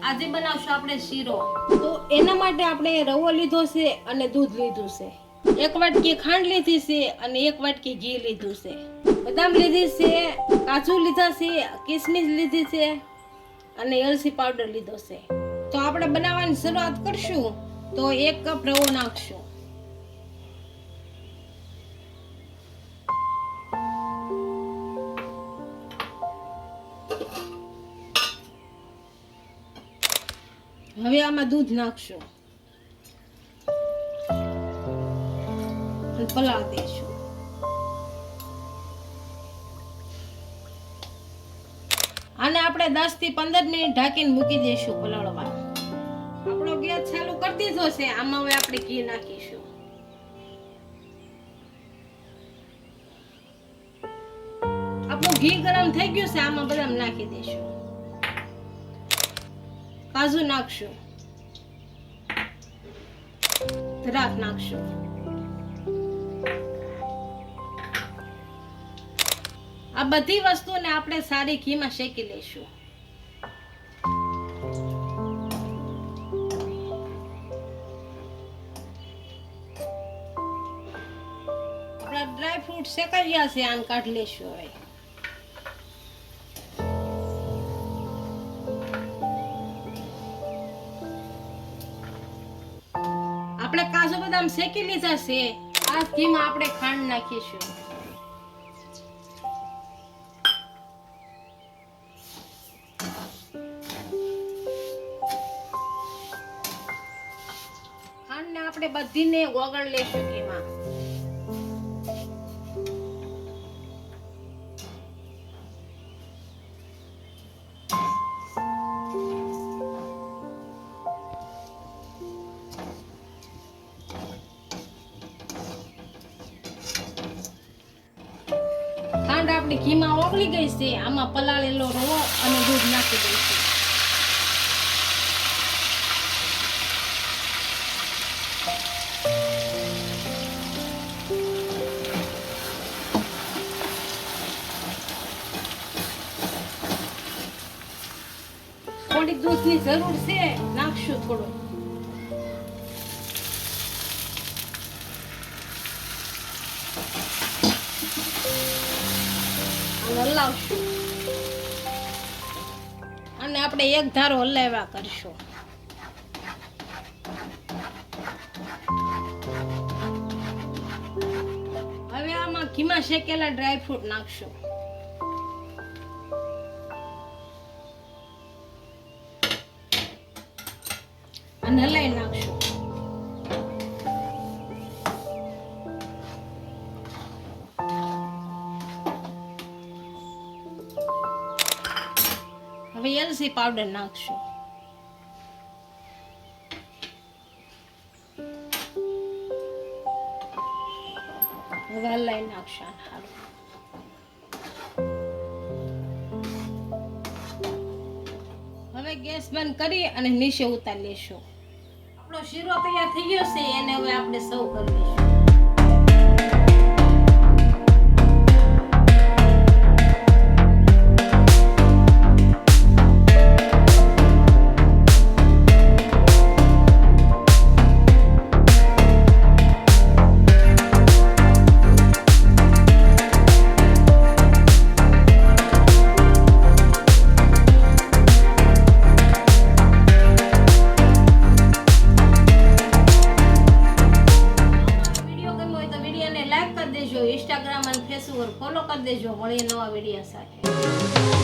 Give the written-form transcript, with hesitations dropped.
આજે બનાવશું આપણે શીરો। તો એના માટે આપણે રવો લીધો છે અને દૂધ લીધું છે, 1 વાટકી ખાંડ લીધી છે અને 1 વાટકી ઘી લીધું છે, બદામ લીધી છે, કાજુ લીધા છે, કિસમિસ લીધી છે અને એલચી પાવડર લીધો છે। તો આપણે બનાવવાની શરૂઆત કરશું। તો 1 કપ રવો નાખશું, હવે આમાં દૂધ નાખશું અને પલાળી દઈશું। આને આપણે 10 થી 15 મિનિટ ઢાંકીને મૂકી દઈશું પલાળવા। આપણો ગેસ ચાલુ કરી દીધો છે। આમાં હવે આપણે ઘી નાખીશું, આપણું ઘી ગરમ થઈ ગયું છે। આમાં બદામ નાખી દઈશું, કાજુ નાખશું, દ્રાક્ષ નાખશું, આ બધી વસ્તુને આપણે સારી ઘીમાં શેકી લઈશું। આપણા ડ્રાય ફ્રૂટ શેકાઈ ગયા છે, આને કાઢી લઈશું। હવે આપણે કાજુ બદામ શેકી લીધા છે। આ ઘીમાં આપણે ખાંડ નાખીશું, ખાંડને આપણે બધીને ઓગળ લેશું ઘીમાં। ખાંડ આપણી ઘીમાં ઓગળી ગઈ છે। આમાં પલાળેલો રવો અને દૂધ નાખી દઈશું। થોડીક દૂધની જરૂર છે, નાખશું થોડું। હલાવશું અને આપણે એક ધારો હલાવ્યા કરશું। હવે આમાં ઘીમાં શેકેલા ડ્રાય ફ્રૂટ નાખશું, અને હલાવી નાખશું। હવે એલચી પાવડર નાખશું, હવે હલાવી નાખશું। હવે ગેસ બંધ કરી અને નીચે ઉતારી લેશું। આપણો શીરો તૈયાર થઈ ગયો છે, એને હવે આપણે સર્વ કરી લઈશું। ઇન્સ્ટાગ્રામ અને ફેસબુક પર ફોલો કરી દેજો। મળીએ નવા વિડીયો સાથે।